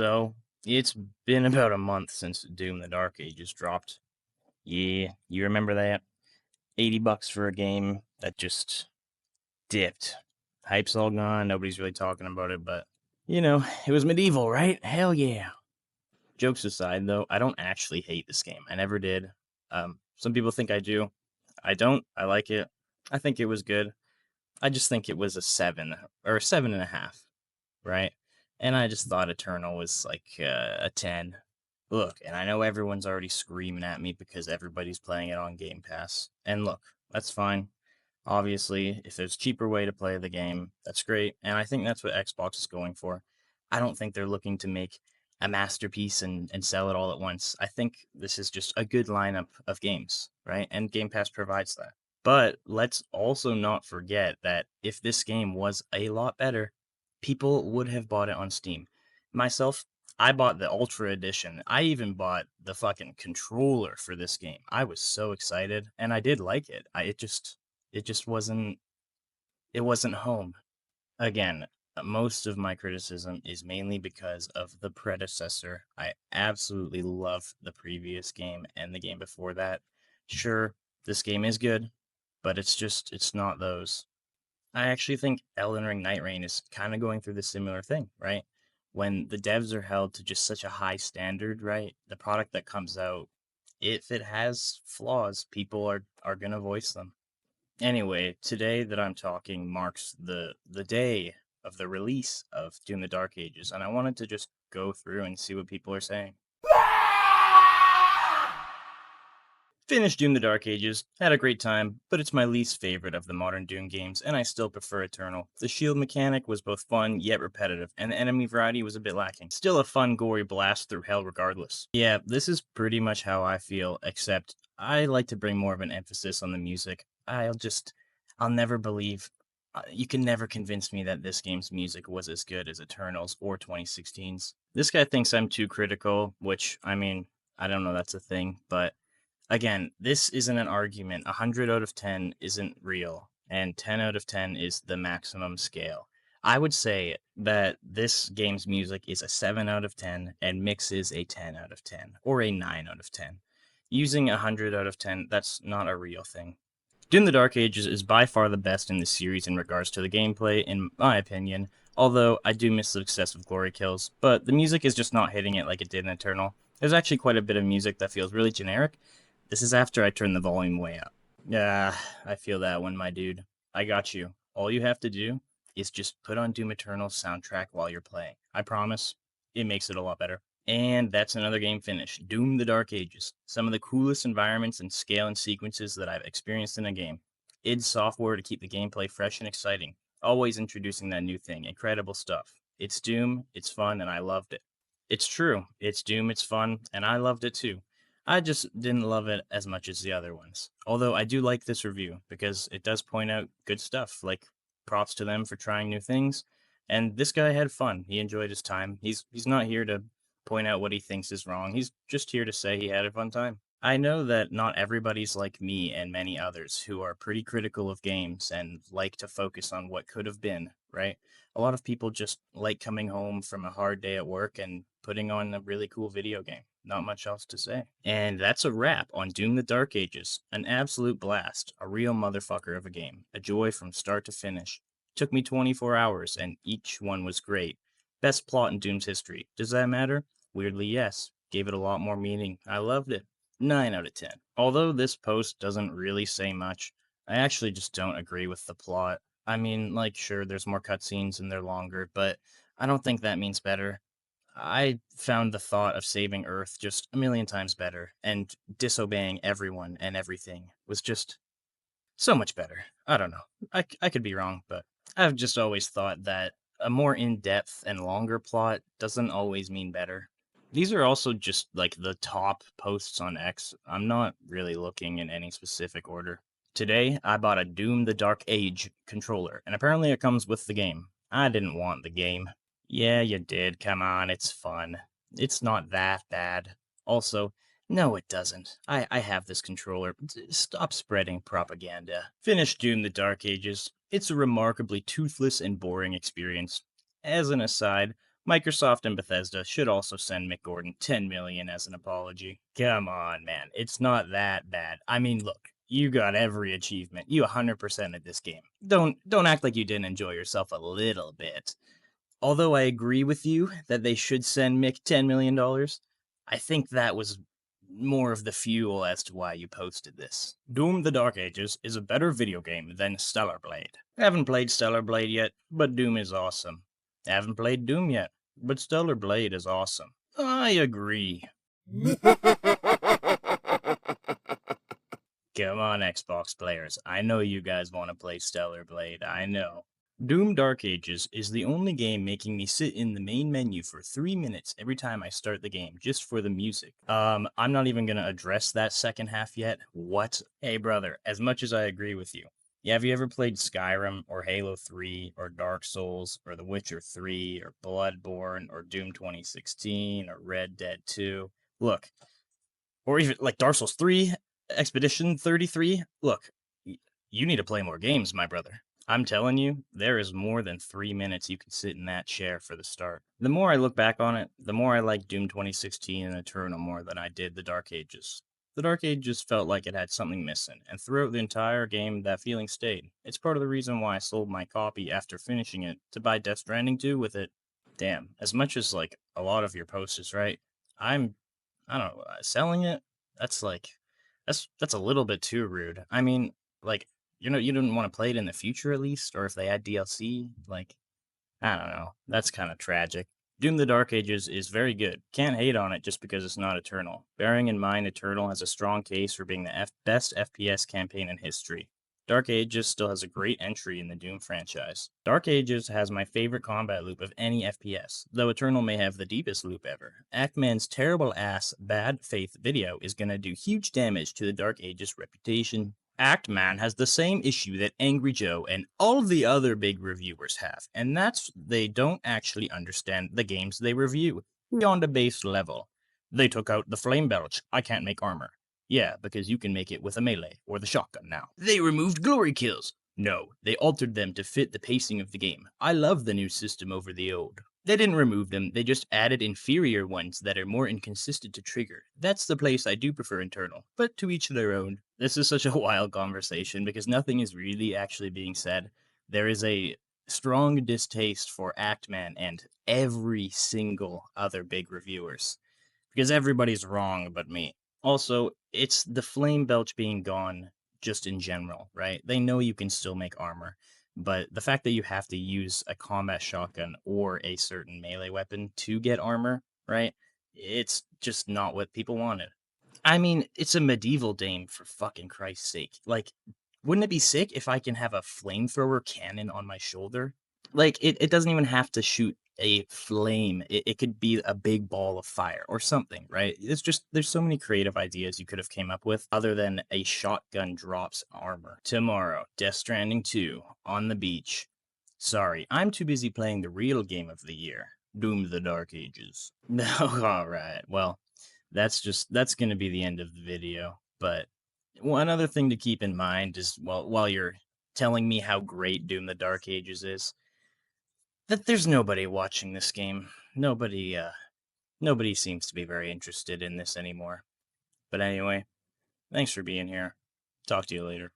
So, it's been about a month since Doom the Dark Ages dropped. Yeah, you remember that? $80 for a game that just dipped. Hype's all gone, nobody's really talking about it, but it was medieval, right? Hell yeah. Jokes aside though, I don't actually hate this game. I never did. Some people think I do. I don't. I like it. I think it was good. I just think it was a 7 or a 7.5, right? And I just thought Eternal was like a 10. Look, and I know everyone's already screaming at me because everybody's playing it on Game Pass. And look, that's fine. Obviously, if there's a cheaper way to play the game, that's great. And I think that's what Xbox is going for. I don't think they're looking to make a masterpiece and sell it all at once. I think this is just a good lineup of games, right? And Game Pass provides that. But let's also not forget that if this game was a lot better, people would have bought it on Steam. Myself, I bought the Ultra Edition. I even bought the fucking controller for this game. I was so excited, and I did like it. It just wasn't home. Again, most of my criticism is mainly because of the predecessor. I absolutely love the previous game and the game before that. Sure, this game is good, but it's not those. I actually think Elden Ring Night Rain is kind of going through the similar thing, right? When the devs are held to just such a high standard, right? The product that comes out, if it has flaws, people are gonna voice them. Anyway, today that I'm talking marks the day of the release of Doom the Dark Ages, and I wanted to just go through and see what people are saying. Finished Doom the Dark Ages, had a great time, but it's my least favorite of the modern Doom games, and I still prefer Eternal. The shield mechanic was both fun yet repetitive, and the enemy variety was a bit lacking. Still a fun, gory blast through hell regardless. Yeah, this is pretty much how I feel, except I like to bring more of an emphasis on the music. I'll never believe. You can never convince me that this game's music was as good as Eternal's or 2016's. This guy thinks I'm too critical, which, I mean, I don't know that's a thing, but again, this isn't an argument. 100 out of 10 isn't real, and 10 out of 10 is the maximum scale. I would say that this game's music is a 7 out of 10, and mix is a 10 out of 10, or a 9 out of 10. Using 100 out of 10, that's not a real thing. Doom the Dark Ages is by far the best in the series in regards to the gameplay, in my opinion, although I do miss the excessive glory kills, but the music is just not hitting it like it did in Eternal. There's actually quite a bit of music that feels really generic. This is after I turn the volume way up. Yeah, I feel that one, my dude. I got you. All you have to do is just put on Doom Eternal's soundtrack while you're playing. I promise, it makes it a lot better. And that's another game finished. Doom the Dark Ages. Some of the coolest environments and scale and sequences that I've experienced in a game. Id Software to keep the gameplay fresh and exciting. Always introducing that new thing. Incredible stuff. It's Doom, it's fun, and I loved it. It's true. It's Doom, it's fun, and I loved it too. I just didn't love it as much as the other ones. Although I do like this review because it does point out good stuff, like props to them for trying new things. And this guy had fun. He enjoyed his time. He's not here to point out what he thinks is wrong. He's just here to say he had a fun time. I know that not everybody's like me and many others who are pretty critical of games and like to focus on what could have been, right? A lot of people just like coming home from a hard day at work and putting on a really cool video game. Not much else to say. And that's a wrap on Doom the Dark Ages. An absolute blast. A real motherfucker of a game. A joy from start to finish. Took me 24 hours, and each one was great. Best plot in Doom's history. Does that matter? Weirdly, yes. Gave it a lot more meaning. I loved it. 9 out of 10. Although this post doesn't really say much, I actually just don't agree with the plot. I mean, like, sure, there's more cutscenes and they're longer, but I don't think that means better. I found the thought of saving Earth just a million times better, and disobeying everyone and everything was just so much better. I don't know. I could be wrong, but I've just always thought that a more in depth and longer plot doesn't always mean better. These are also just like the top posts on X. I'm not really looking in any specific order. Today, I bought a Doom the Dark Age controller, and apparently it comes with the game. I didn't want the game. Yeah, you did. Come on, it's fun. It's not that bad. Also, no, it doesn't. I have this controller. Stop spreading propaganda. Finish Doom the Dark Ages. It's a remarkably toothless and boring experience. As an aside, Microsoft and Bethesda should also send Mick Gordon 10 million as an apology. Come on, man. It's not that bad. I mean, look, you got every achievement. You 100% at this game. Don't act like you didn't enjoy yourself a little bit. Although I agree with you that they should send Mick $10 million, I think that was more of the fuel as to why you posted this. Doom the Dark Ages is a better video game than Stellar Blade. I haven't played Stellar Blade yet, but Doom is awesome. I haven't played Doom yet, but Stellar Blade is awesome. I agree. Come on, Xbox players. I know you guys want to play Stellar Blade. I know. Doom Dark Ages is the only game making me sit in the main menu for 3 minutes every time I start the game, just for the music. I'm not even gonna address that second half yet. What? Hey, brother, as much as I agree with you, yeah, have you ever played Skyrim, or Halo 3, or Dark Souls, or The Witcher 3, or Bloodborne, or Doom 2016, or Red Dead 2? Look, or even like Dark Souls 3, Expedition 33. Look, you need to play more games, my brother. I'm telling you, there is more than 3 minutes you can sit in that chair for the start. The more I look back on it, the more I like Doom 2016 and Eternal more than I did the Dark Ages. The Dark Ages felt like it had something missing, and throughout the entire game, that feeling stayed. It's part of the reason why I sold my copy after finishing it to buy Death Stranding 2 with it. Damn, as much as like a lot of your posters, right? I'm I don't know, selling it? That's like that's a little bit too rude. I mean, like, you didn't want to play it in the future at least, or if they add DLC, like, I don't know. That's kind of tragic. Doom the Dark Ages is very good. Can't hate on it just because it's not Eternal. Bearing in mind Eternal has a strong case for being the best FPS campaign in history. Dark Ages still has a great entry in the Doom franchise. Dark Ages has my favorite combat loop of any FPS, though Eternal may have the deepest loop ever. Ackman's terrible ass bad faith video is gonna do huge damage to the Dark Ages reputation. Actman has the same issue that Angry Joe and all the other big reviewers have, and that's they don't actually understand the games they review beyond a base level. They took out the flame belch. I can't make armor. Yeah, because you can make it with a melee or the shotgun now. They removed glory kills. No, they altered them to fit the pacing of the game. I love the new system over the old. They didn't remove them, they just added inferior ones that are more inconsistent to trigger. That's the place I do prefer Internal, but to each their own. This is such a wild conversation because nothing is really actually being said. There is a strong distaste for Actman and every single other big reviewers because everybody's wrong but me. Also, it's the flame belch being gone just in general, right? They know you can still make armor, but the fact that you have to use a combat shotgun or a certain melee weapon to get armor, right? It's just not what people wanted. I mean, it's a medieval dame for fucking Christ's sake. Like, wouldn't it be sick if I can have a flamethrower cannon on my shoulder? Like, it doesn't even have to shoot a flame. It could be a big ball of fire or something, right? It's just there's so many creative ideas you could have came up with other than a shotgun drops armor. Tomorrow, Death Stranding 2 on the beach. Sorry, I'm too busy playing the real game of the year, Doom the Dark Ages. No, all right. Well, that's going to be the end of the video. But one other thing to keep in mind is while you're telling me how great Doom the Dark Ages is, that there's nobody watching this game. Nobody seems to be very interested in this anymore. But anyway, thanks for being here. Talk to you later.